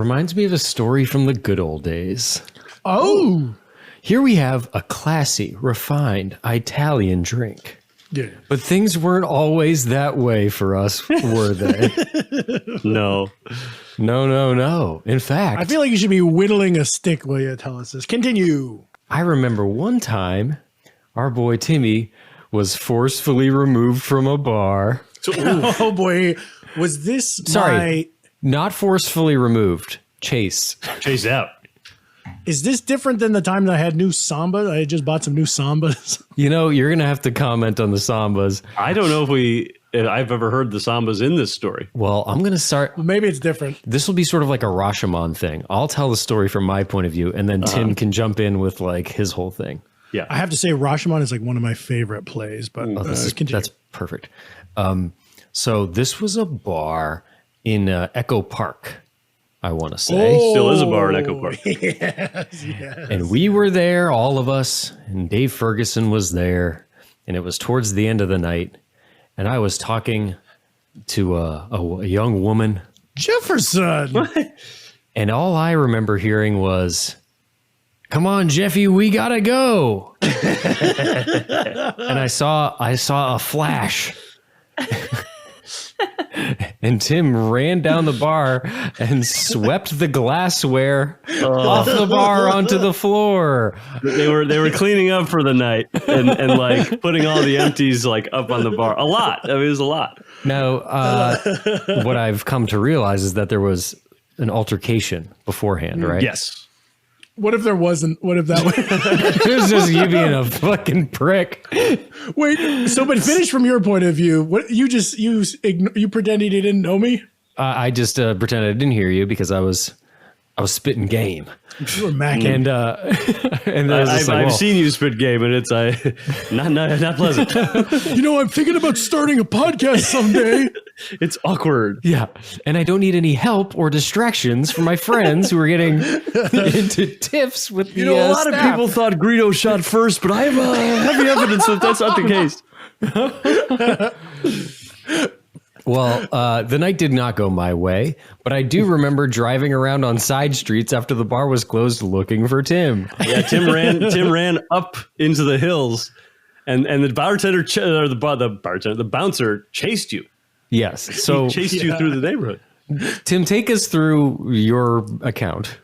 Reminds me of a story from the good old days. Oh, Here we have a classy, refined Italian drink. yeah. But things weren't always that way for us, were they? No. No. In fact, I feel like you should be whittling a stick while you tell us this. Continue. I remember one time our boy Timmy was forcefully removed from a bar. Oh boy, was this Sorry. Not forcefully removed. Chase. Chase out. Is this different than the time that I had new Samba? I just bought some new Sambas. You know, you're going to have to comment on the Sambas. I don't know if I've ever heard the Sambas in this story. Well, I'm going to start. Maybe it's different. This will be sort of like a Rashomon thing. I'll tell the story from my point of view, and then Tim can jump in with like his whole thing. Yeah. I have to say, Rashomon is like one of my favorite plays, but continue. That's perfect. So this was a bar in Echo Park, I want to say. Still is a bar in Echo Park. Yes. And we were there, all of us, and Dave Ferguson was there, and it was towards the end of the night, and I was talking to a young woman, Jefferson. and all I remember hearing was, "Come on, Jeffy, we gotta go." And I saw a flash. And Tim ran down the bar and swept the glassware off the bar onto the floor. They were cleaning up for the night and like putting all the empties like up on the bar. A lot. I mean, it was a lot. Now, what I've come to realize is that there was an altercation beforehand, right? Yes. What if there wasn't? What if that was? It was just you being a fucking prick. Wait, so but finish from your point of view. What you pretended you didn't know me? I just pretended I didn't hear you because I was spitting game. You were macking. And I've seen you spit game, and it's not pleasant. You know, I'm thinking about starting a podcast someday. It's awkward. Yeah, and I don't need any help or distractions from my friends who are getting into tiffs with the A lot of staff. people thought Greedo shot first, but I have heavy evidence that that's not the case. Well, the night did not go my way, but I do remember driving around on side streets after the bar was closed looking for Tim. Yeah, Tim ran up into the hills, and the bartender the bouncer chased you. Yes, so He chased you through the neighborhood. Tim, take us through your account.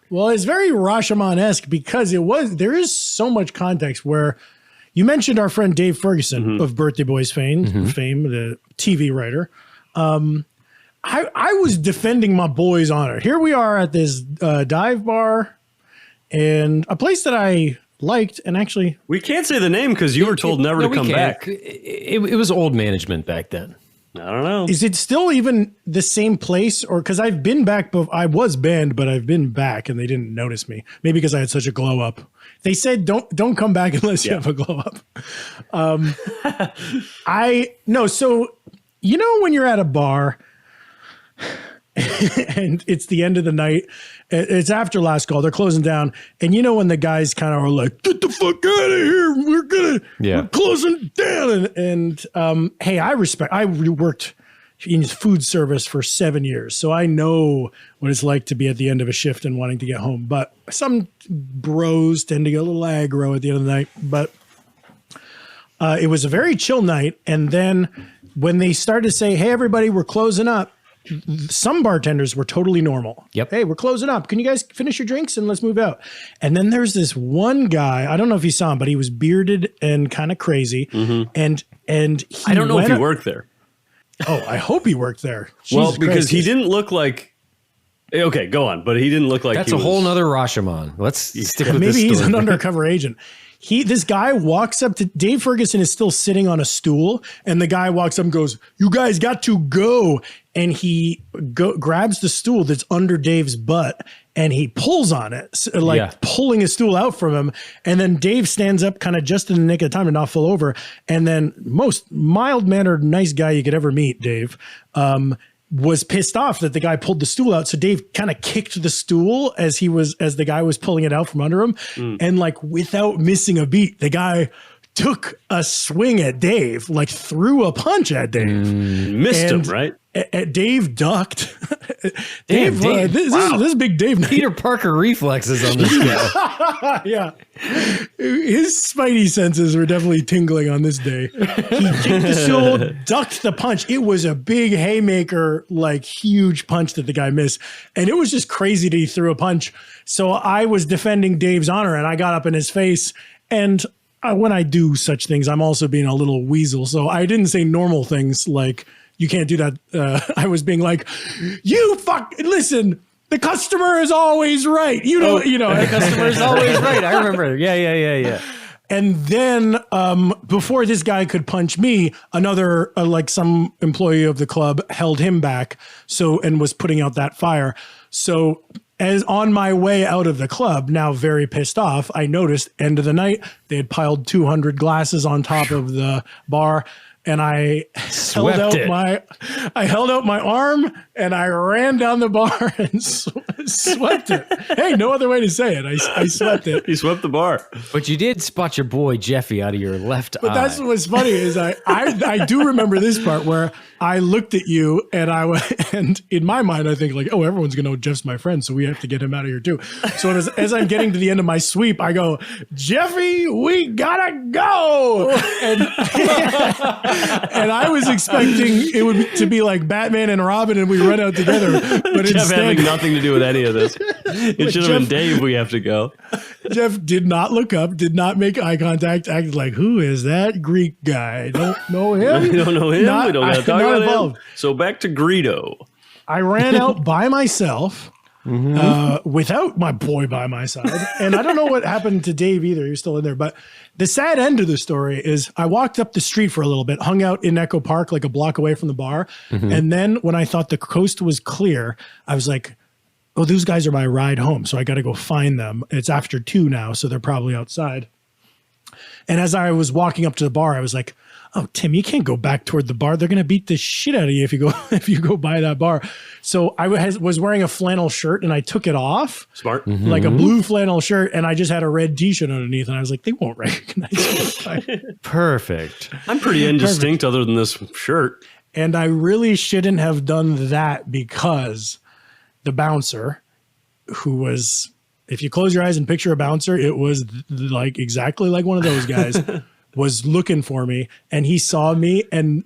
Well, it's very Rashomon-esque because there is so much context where you mentioned our friend Dave Ferguson of Birthday Boys fame, the TV writer. I was defending my boy's honor. Here we are at this dive bar and a place that I liked, and actually We can't say the name because you were told never to we come can't. back. It was old management back then. I don't know. is it still even the same place? Or because I've been back, I was banned, but I've been back and they didn't notice me. Maybe because I had such a glow up. They said don't come back unless you have a glow up. So you know when you're at a bar and it's the end of the night, it's after last call, they're closing down, and you know when the guys kind of are like, "Get the fuck out of here, we're closing down." And hey, I worked in food service for 7 years, so I know what it's like to be at the end of a shift and wanting to get home. But some bros tend to get a little aggro at the end of the night. But it was a very chill night, and then when they started to say, "Hey, everybody, we're closing up," some bartenders were totally normal. Yep. "Hey, we're closing up. Can you guys finish your drinks and let's move out?" And then there's this one guy, I don't know if you saw him, but he was bearded and kind of crazy. And I don't know if he worked there. Oh, I hope he worked there. Well, Jesus because Christ. he didn't look like. Okay, go on. But he didn't look like That's he a whole was- nother Rashomon. Let's stick with Maybe this story. he's an undercover agent. This guy walks up to Dave Ferguson is still sitting on a stool, and the guy walks up and goes, "You guys got to go." And he grabs the stool that's under Dave's butt and he pulls on it, pulling his stool out from him. And then Dave stands up kind of just in the nick of time to not fall over. And then most mild-mannered, nice guy you could ever meet, Dave, was pissed off that the guy pulled the stool out. So Dave kind of kicked the stool as the guy was pulling it out from under him. And like without missing a beat, the guy took a swing at Dave, like threw a punch at Dave. Missed him, right? Dave ducked. Damn, Dave. This is big Dave night. Peter Parker reflexes on this guy. Yeah. His spidey senses were definitely tingling on this day. He kicked the stool, ducked the punch. It was a big haymaker, like huge punch that the guy missed. And it was just crazy that he threw a punch. So I was defending Dave's honor and I got up in his face. And when I do such things, I'm also being a little weasel. So I didn't say normal things like, you can't do that. I was being like, listen, the customer is always right. The Customer is always right. I remember. Yeah. And then before this guy could punch me, another some employee of the club held him back. And was putting out that fire. So as on my way out of the club, now very pissed off, I noticed end of the night, they had piled 200 glasses on top of the bar. And I held out my arm and I ran down the bar and swept it. Hey, no other way to say it. I swept it. You swept the bar. But you did spot your boy Jeffy out of your left eye. But that's what's funny is I do remember this part where I looked at you and in my mind I think like, oh, everyone's gonna know Jeff's my friend, so we have to get him out of here too. So as I'm getting to the end of my sweep, I go, Jeffy, we gotta go. And I was expecting it to be like Batman and Robin and we run out together. But Jeff instead, having nothing to do with any of this. It should have been Dave, we have to go. Jeff did not look up, did not make eye contact, acted like, who is that Greek guy? Don't know him? We don't know him. We don't got to talk about involved. him. So back to Greedo. I ran out by myself. Without my boy by my side. And I don't know what happened to Dave either. He was still in there. But the sad end of the story is I walked up the street for a little bit, hung out in Echo Park, like a block away from the bar. And then when I thought the coast was clear, I was like, oh, those guys are my ride home. So I got to go find them. It's after 2 now, so they're probably outside. And as I was walking up to the bar, I was like, oh, Tim, you can't go back toward the bar. They're going to beat the shit out of you if you go by that bar. So I was wearing a flannel shirt and I took it off. Smart. Like a blue flannel shirt. And I just had a red t-shirt underneath. And I was like, they won't recognize me. Perfect. I'm pretty indistinct other than this shirt. And I really shouldn't have done that because the bouncer, who was, if you close your eyes and picture a bouncer, it was like exactly like one of those guys. Was looking for me and he saw me and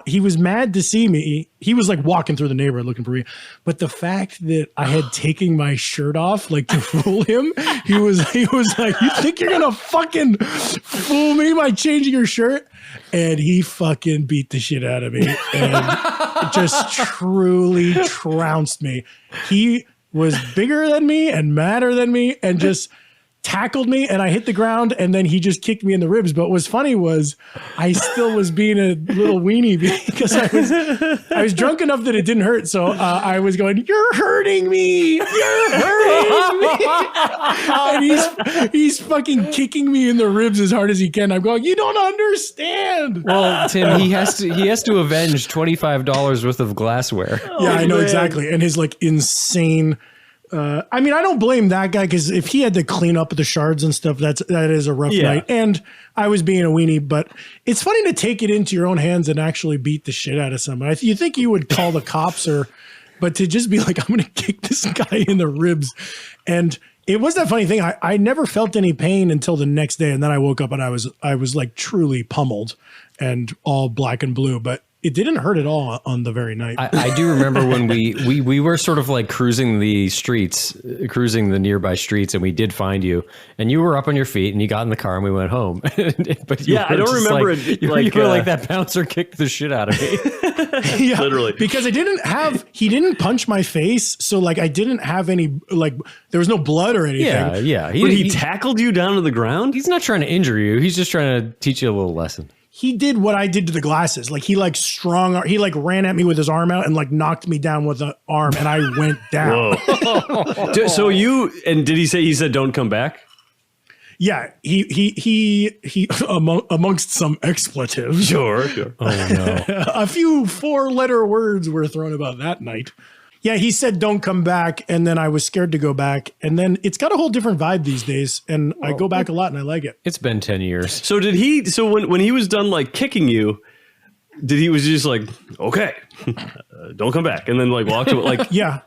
he was mad to see me. He was like walking through the neighborhood looking for me. But the fact that I had taken my shirt off, like to fool him, he was like, you think you're going to fucking fool me by changing your shirt? And he fucking beat the shit out of me and just truly trounced me. He was bigger than me and madder than me and just tackled me and I hit the ground and then he just kicked me in the ribs. But what was funny was I still was being a little weenie because I was drunk enough that it didn't hurt. So I was going, you're hurting me. You're hurting me. And he's fucking kicking me in the ribs as hard as he can. I'm going, you don't understand. Well, Tim, he has to avenge $25 worth of glassware. Yeah, I know exactly. And his like insane I mean, I don't blame that guy because if he had to clean up the shards and stuff, that is a rough night. And I was being a weenie, but it's funny to take it into your own hands and actually beat the shit out of someone. You think you would call the cops but to just be like, I'm going to kick this guy in the ribs. And it was that funny thing. I never felt any pain until the next day. And then I woke up and I was like truly pummeled and all black and blue, but it didn't hurt at all on the very night. I do remember when we were sort of like cruising the nearby streets, and we did find you, and you were up on your feet, and you got in the car, and we went home. But I don't remember it. You were like, that bouncer kicked the shit out of me. Yeah, literally, because he didn't punch my face, so like I didn't have any there was no blood or anything. Yeah. He tackled you down to the ground. He's not trying to injure you. He's just trying to teach you a little lesson. He did what I did to the glasses. Like he ran at me with his arm out and like knocked me down with the arm and I went down. So did he said don't come back? Yeah, he amongst some expletives. Sure. Oh no. A few 4-letter words were thrown about that night. Yeah, he said don't come back, and then I was scared to go back, and then it's got a whole different vibe these days, and I go back a lot, and I like it. It's been 10 years. So when he was done like kicking you, was he just like, okay, don't come back, and then like walked away, like. Yeah.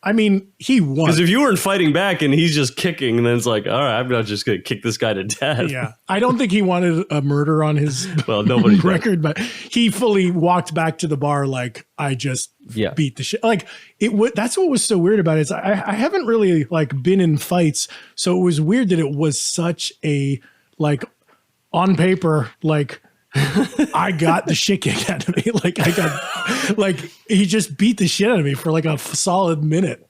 I mean, he won. Because if you weren't fighting back and he's just kicking, then it's like, all right, I'm not just going to kick this guy to death. Yeah. I don't think he wanted a murder on his nobody record, but he fully walked back to the bar like, I just beat the shit. Like, that's what was so weird about it. Is I haven't really like been in fights, so it was weird that it was such a like on paper like. I got the shit kicked out of me. Like he just beat the shit out of me for like a solid minute.